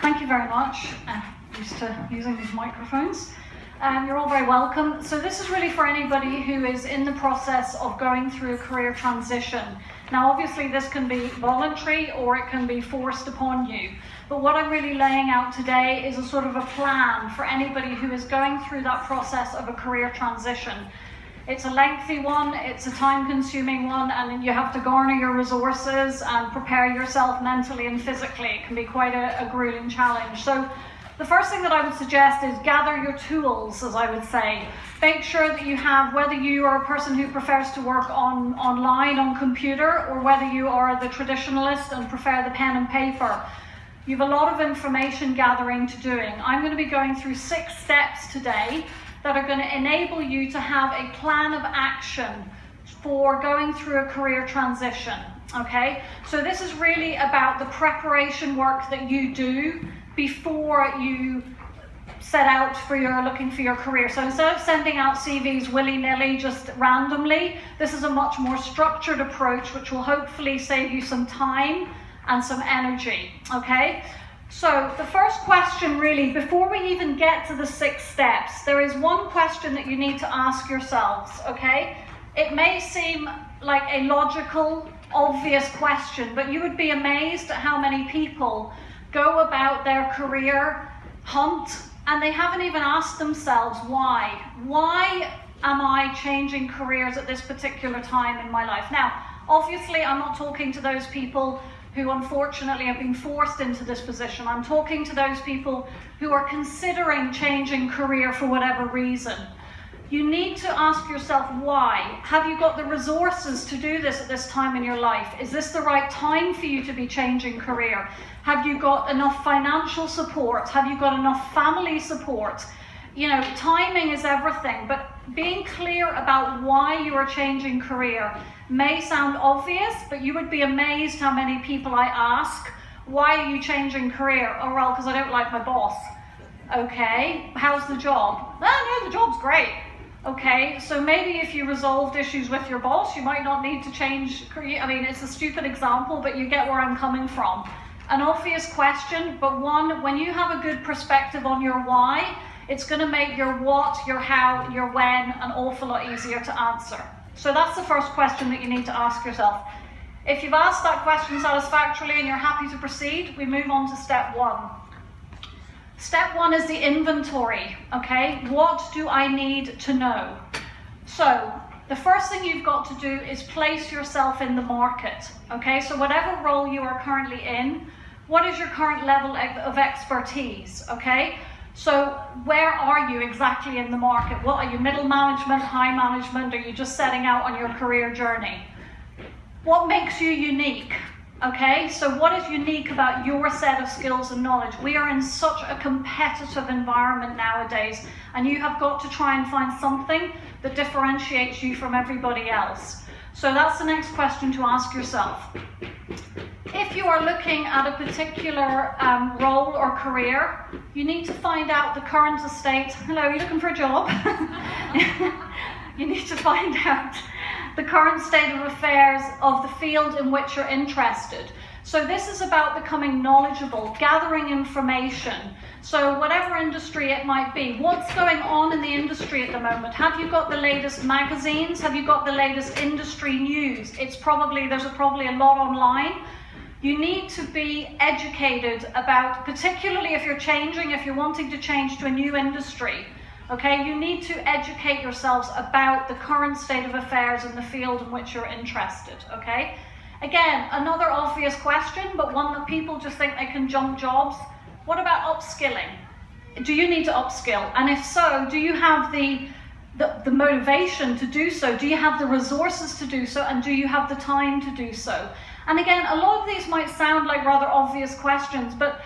Thank you very much. I'm used to using these microphones. You're all very welcome. So this is really for anybody who is in the process of going through a career transition. Now obviously this can be voluntary or it can be forced upon you. But what I'm really laying out today is a sort of a plan for anybody who is going through that process of a career transition. It's a lengthy one, it's a time-consuming one, and you have to garner your resources and prepare yourself mentally and physically. It can be quite a grueling challenge. So the first thing that I would suggest is gather your tools, as I would say. Make sure that you have, whether you are a person who prefers to work online on computer, or whether you are the traditionalist and prefer the pen and paper, you have a lot of information gathering to doing. I'm going to be going through 6 steps today that are going to enable you to have a plan of action for going through a career transition, okay? So this is really about the preparation work that you do before you set out for looking for your career. So instead of sending out CVs willy-nilly, just randomly, this is a much more structured approach which will hopefully save you some time and some energy, okay? So the first question really, before we even get to the 6 steps, there is one question that you need to ask yourselves, okay? It may seem like a logical, obvious question, but you would be amazed at how many people go about their career hunt and they haven't even asked themselves why. Why am I changing careers at this particular time in my life? Now, obviously, I'm not talking to those people who unfortunately have been forced into this position. I'm talking to those people who are considering changing career for whatever reason. You need to ask yourself why. Have you got the resources to do this at this time in your life? Is this the right time for you to be changing career? Have you got enough financial support? Have you got enough family support? You know, timing is everything, but being clear about why you are changing career may sound obvious, but you would be amazed how many people I ask, why are you changing career? Oh, well, because I don't like my boss. Okay, how's the job? Oh, no, the job's great. Okay, so maybe if you resolved issues with your boss, you might not need to change career. I mean, it's a stupid example, but you get where I'm coming from. An obvious question, but one, when you have a good perspective on your why, it's going to make your what, your how, your when an awful lot easier to answer. So that's the first question that you need to ask yourself. If you've asked that question satisfactorily and you're happy to proceed, we move on to step 1. Step 1 is the inventory, okay? What do I need to know? So the first thing you've got to do is place yourself in the market, okay? So whatever role you are currently in, what is your current level of expertise, okay? So where are you exactly in the market? What are you, middle management, high management? Are you just setting out on your career journey? What makes you unique? Okay, so what is unique about your set of skills and knowledge? We are in such a competitive environment nowadays, and you have got to try and find something that differentiates you from everybody else. So that's the next question to ask yourself. If you are looking at a particular role or career, you need to find out the current estate. Hello, you're looking for a job? You need to find out the current state of affairs of the field in which you're interested. So this is about becoming knowledgeable, gathering information. So whatever industry it might be, what's going on in the industry at the moment? Have you got the latest magazines? Have you got the latest industry news? There's probably a lot online. You need to be educated about, particularly if you're wanting to change to a new industry, okay, you need to educate yourselves about the current state of affairs in the field in which you're interested, okay? Again, another obvious question, but one that people just think they can jump jobs. What about upskilling? Do you need to upskill? And if so, do you have the motivation to do so? Do you have the resources to do so? And do you have the time to do so? And again, a lot of these might sound like rather obvious questions, but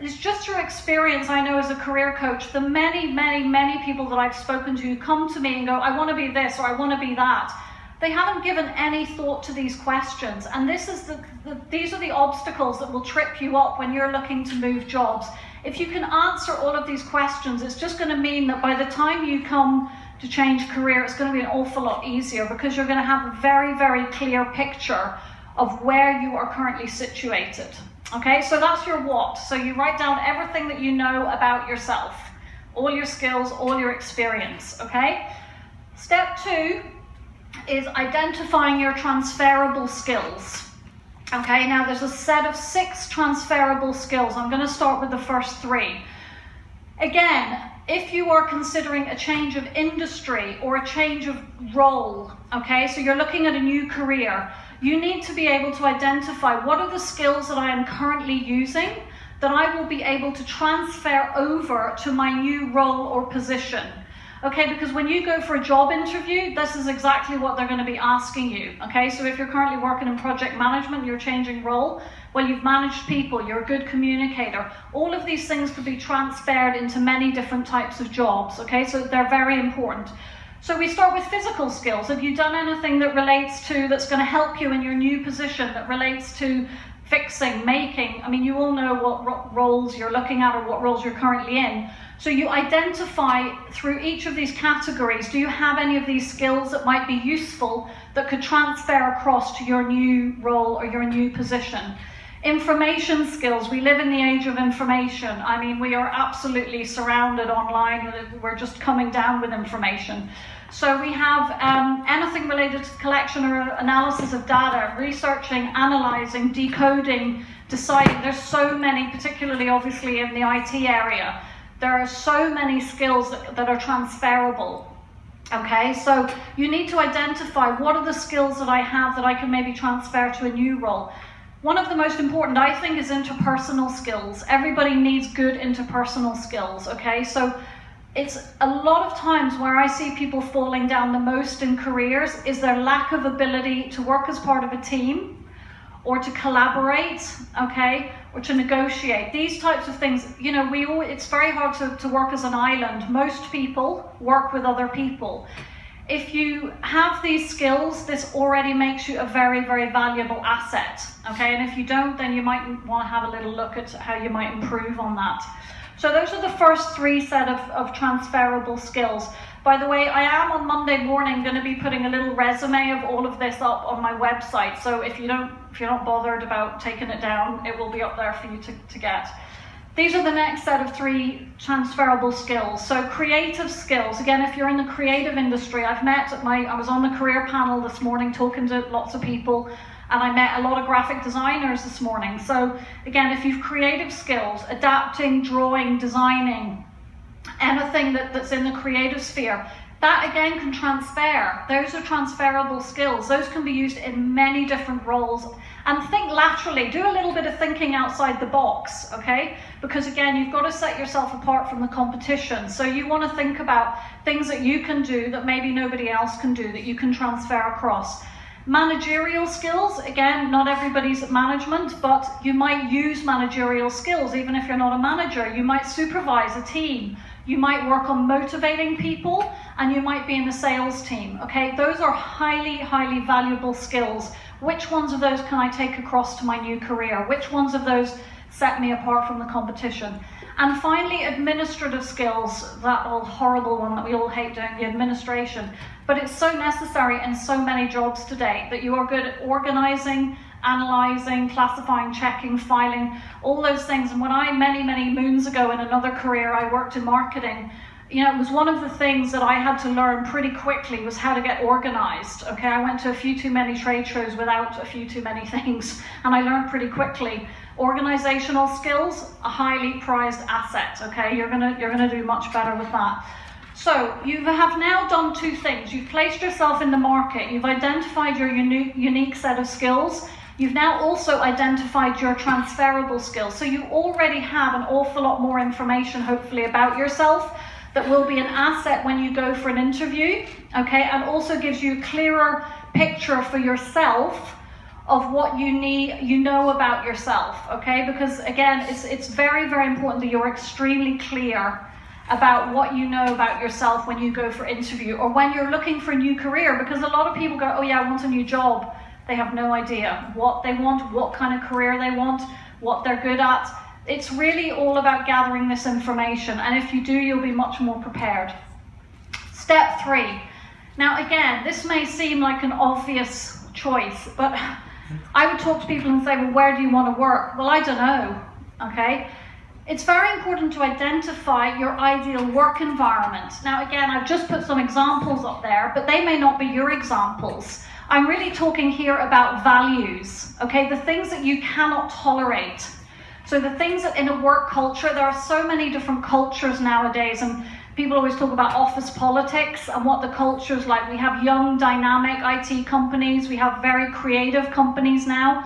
it's just through experience, I know as a career coach, the many, many, many people that I've spoken to who come to me and go, I want to be this or I want to be that. They haven't given any thought to these questions. And these are the obstacles that will trip you up when you're looking to move jobs. If you can answer all of these questions, it's just going to mean that by the time you come to change career, it's going to be an awful lot easier because you're going to have a very, very clear picture of where you are currently situated. Okay, so that's your what. So you write down everything that you know about yourself, all your skills, all your experience, okay? Step 2 is identifying your transferable skills. Okay, now there's a set of 6 transferable skills. I'm going to start with the first 3. Again, if you are considering a change of industry or a change of role, okay, so you're looking at a new career, you need to be able to identify what are the skills that I am currently using that I will be able to transfer over to my new role or position. Okay, because when you go for a job interview, this is exactly what they're going to be asking you. Okay, so if you're currently working in project management, you're changing role, well, you've managed people, you're a good communicator. All of these things could be transferred into many different types of jobs. Okay, so they're very important. So we start with physical skills. Have you done anything that relates to, that's going to help you in your new position, that relates to fixing, making? I mean, you all know what roles you're looking at or what roles you're currently in. So you identify through each of these categories, do you have any of these skills that might be useful that could transfer across to your new role or your new position? Information skills, we live in the age of information. I mean, we are absolutely surrounded online. We're just coming down with information. So we have anything related to collection or analysis of data, researching, analysing, decoding, deciding. There's so many, particularly obviously in the IT area. There are so many skills that are transferable. Okay, so you need to identify what are the skills that I have that I can maybe transfer to a new role. One of the most important, I think, is interpersonal skills. Everybody needs good interpersonal skills, okay? So it's a lot of times where I see people falling down the most in careers is their lack of ability to work as part of a team, or to collaborate, okay, or to negotiate. These types of things, you know, it's very hard to work as an island. Most people work with other people. If you have these skills, this already makes you a very, very valuable asset, okay? And if you don't, then you might want to have a little look at how you might improve on that. So those are the first 3 set of transferable skills. By the way, I am on Monday morning going to be putting a little resume of all of this up on my website. So if you're not bothered about taking it down, it will be up there for you to get. These are the next set of 3 transferable skills. So creative skills. Again, if you're in the creative industry, I was on the career panel this morning talking to lots of people, and I met a lot of graphic designers this morning. So again, if you've creative skills, adapting, drawing, designing, anything that's in the creative sphere, that again can transfer. Those are transferable skills. Those can be used in many different roles. And think laterally, do a little bit of thinking outside the box, okay? Because again, you've got to set yourself apart from the competition. So you want to think about things that you can do that maybe nobody else can do, that you can transfer across. Managerial skills, again, not everybody's at management, but you might use managerial skills even if you're not a manager. You might supervise a team. You might work on motivating people, and you might be in the sales team, okay? Those are highly, highly valuable skills. Which ones of those can I take across to my new career? Which ones of those set me apart from the competition? And finally, administrative skills, that old horrible one that we all hate doing, the administration. But it's so necessary in so many jobs today that you are good at organising, analysing, classifying, checking, filing, all those things. And when many, many moons ago in another career, I worked in marketing, you know, it was one of the things that I had to learn pretty quickly was how to get organised, okay? I went to a few too many trade shows without a few too many things, and I learned pretty quickly. Organisational skills, a highly prized asset, okay? You're gonna do much better with that. So you have now done 2 things. You've placed yourself in the market. You've identified your unique set of skills. You've now also identified your transferable skills. So you already have an awful lot more information, hopefully, about yourself that will be an asset when you go for an interview, okay? And also gives you a clearer picture for yourself of what you know about yourself, okay? Because again, it's very, very important that you're extremely clear about what you know about yourself when you go for interview or when you're looking for a new career, because a lot of people go, oh yeah, I want a new job. They have no idea what they want, what kind of career they want, what they're good at. It's really all about gathering this information, and if you do, you'll be much more prepared. Step 3. Now again, this may seem like an obvious choice, but I would talk to people and say, well, where do you want to work? Well, I don't know, okay? It's very important to identify your ideal work environment. Now, again, I've just put some examples up there, but they may not be your examples. I'm really talking here about values, okay? The things that you cannot tolerate. So the things that in a work culture, there are so many different cultures nowadays, and people always talk about office politics and what the culture is like. We have young, dynamic IT companies. We have very creative companies now.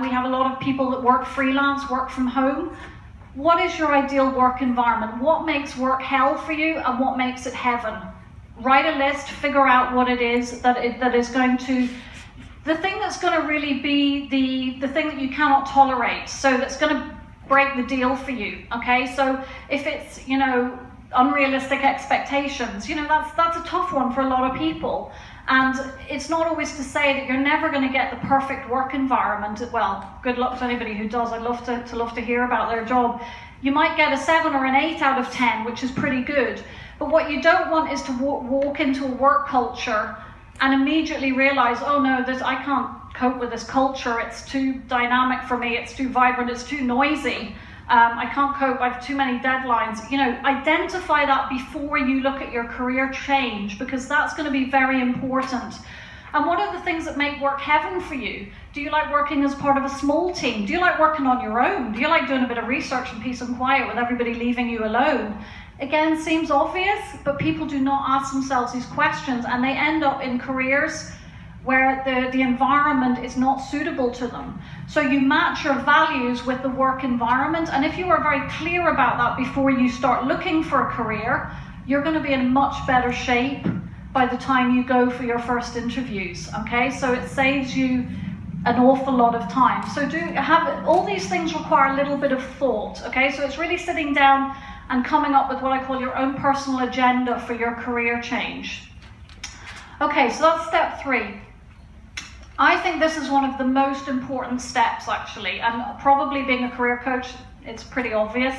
We have a lot of people that work freelance, work from home. What is your ideal work environment? What makes work hell for you and what makes it heaven? Write a list, figure out what it is that is going to, the thing that's going to really be the thing that you cannot tolerate. So that's going to break the deal for you, okay? So if it's, you know, unrealistic expectations, you know, that's a tough one for a lot of people. And it's not always to say that you're never going to get the perfect work environment. Well, good luck to anybody who does. I'd love to hear about their job. You might get a 7 or an 8 out of 10, which is pretty good. But what you don't want is to walk into a work culture and immediately realize, oh no, I can't cope with this culture. It's too dynamic for me. It's too vibrant. It's too noisy. I can't cope, I have too many deadlines. You know, identify that before you look at your career change, because that's going to be very important. And what are the things that make work heaven for you? Do you like working as part of a small team? Do you like working on your own? Do you like doing a bit of research and peace and quiet with everybody leaving you alone? Again, seems obvious, but people do not ask themselves these questions, and they end up in careers where the environment is not suitable to them. So you match your values with the work environment, and if you are very clear about that before you start looking for a career, you're going to be in much better shape by the time you go for your first interviews, okay? So it saves you an awful lot of time. So all these things require a little bit of thought, okay? So it's really sitting down and coming up with what I call your own personal agenda for your career change. Okay, so that's step 3. I think this is one of the most important steps, actually, and probably being a career coach, it's pretty obvious.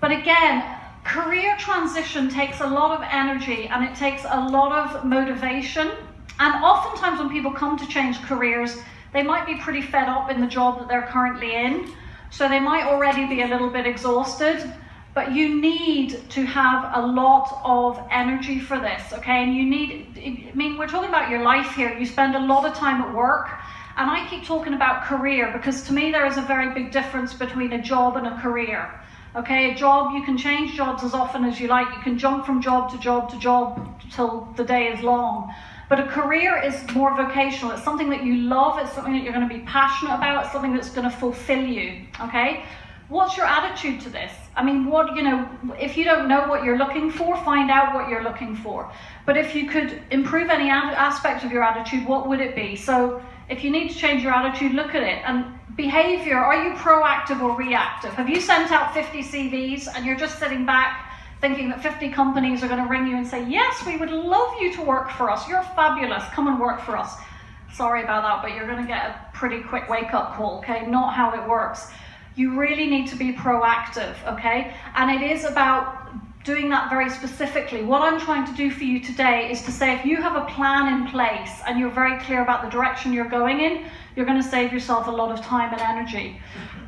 But again, career transition takes a lot of energy and it takes a lot of motivation. And oftentimes when people come to change careers, they might be pretty fed up in the job that they're currently in. So they might already be a little bit exhausted. But you need to have a lot of energy for this, okay? And we're talking about your life here. You spend a lot of time at work, and I keep talking about career because to me there is a very big difference between a job and a career, okay? A job, you can change jobs as often as you like. You can jump from job to job to job till the day is long. But a career is more vocational. It's something that you love. It's something that you're going to be passionate about. It's something that's going to fulfill you, okay? What's your attitude to this? I mean, if you don't know what you're looking for, find out what you're looking for. But if you could improve any aspect of your attitude, what would it be? So if you need to change your attitude, look at it. And behavior, are you proactive or reactive? Have you sent out 50 CVs and you're just sitting back thinking that 50 companies are going to ring you and say, yes, we would love you to work for us. You're fabulous. Come and work for us. Sorry about that, but you're going to get a pretty quick wake-up call, okay? Not how it works. You really need to be proactive, okay? And it is about doing that very specifically. What I'm trying to do for you today is to say if you have a plan in place and you're very clear about the direction you're going in, you're going to save yourself a lot of time and energy.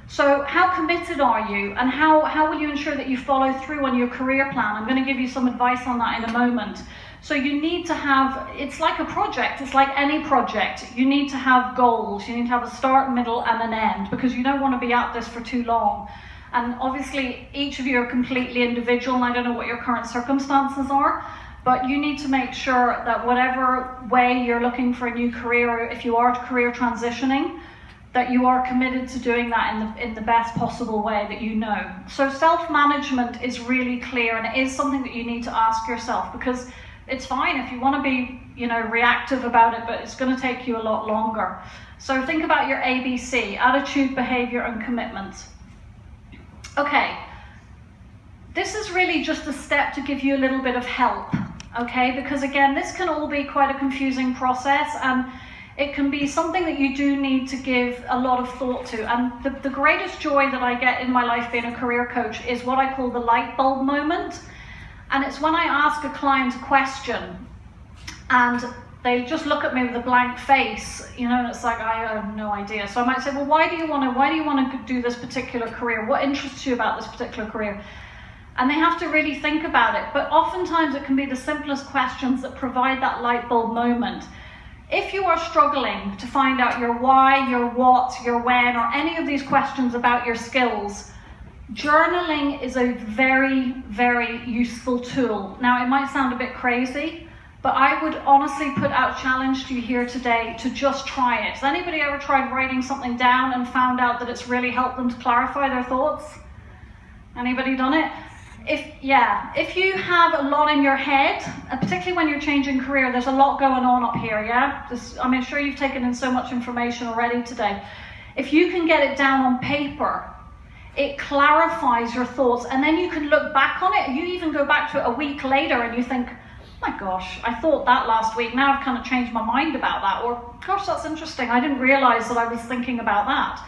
So how committed are you, and how will you ensure that you follow through on your career plan? I'm going to give you some advice on that in a moment. So you need to have, it's like a project, it's like any project. You need to have goals, you need to have a start, middle and an end, because you don't want to be at this for too long. And obviously each of you are completely individual, and I don't know what your current circumstances are, but you need to make sure that whatever way you're looking for a new career, or if you are career transitioning, that you are committed to doing that in the best possible way that you know. So self-management is really clear, and it is something that you need to ask yourself, because it's fine if you want to be, reactive about it, but it's going to take you a lot longer. So think about your ABC, attitude, behavior, and commitment. Okay, this is really just a step to give you a little bit of help, okay? Because again, this can all be quite a confusing process, and it can be something that you do need to give a lot of thought to. And the greatest joy that I get in my life being a career coach is what I call the light bulb moment. And it's when I ask a client a question and they just look at me with a blank face, you know, and it's like, I have no idea. So I might say, well, why do you want to do this particular career? What interests you about this particular career? And they have to really think about it. But oftentimes it can be the simplest questions that provide that light bulb moment. If you are struggling to find out your why, your what, your when, or any of these questions about your skills, journaling is a very, very useful tool. Now, it might sound a bit crazy, but I would honestly put out a challenge to you here today to just try it. Has anybody ever tried writing something down and found out that it's really helped them to clarify their thoughts? Anybody done it? If you have a lot in your head, particularly when you're changing career, there's a lot going on up here, yeah? I'm sure you've taken in so much information already today. If you can get it down on paper, it clarifies your thoughts, and then you can look back on it. You even go back to it a week later and you think, my gosh, I thought that last week, now I've kind of changed my mind about that, or gosh, that's interesting, I didn't realize that I was thinking about that.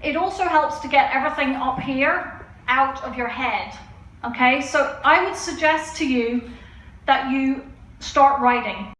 It also helps to get everything up here out of your head, okay? So I would suggest to you that you start writing.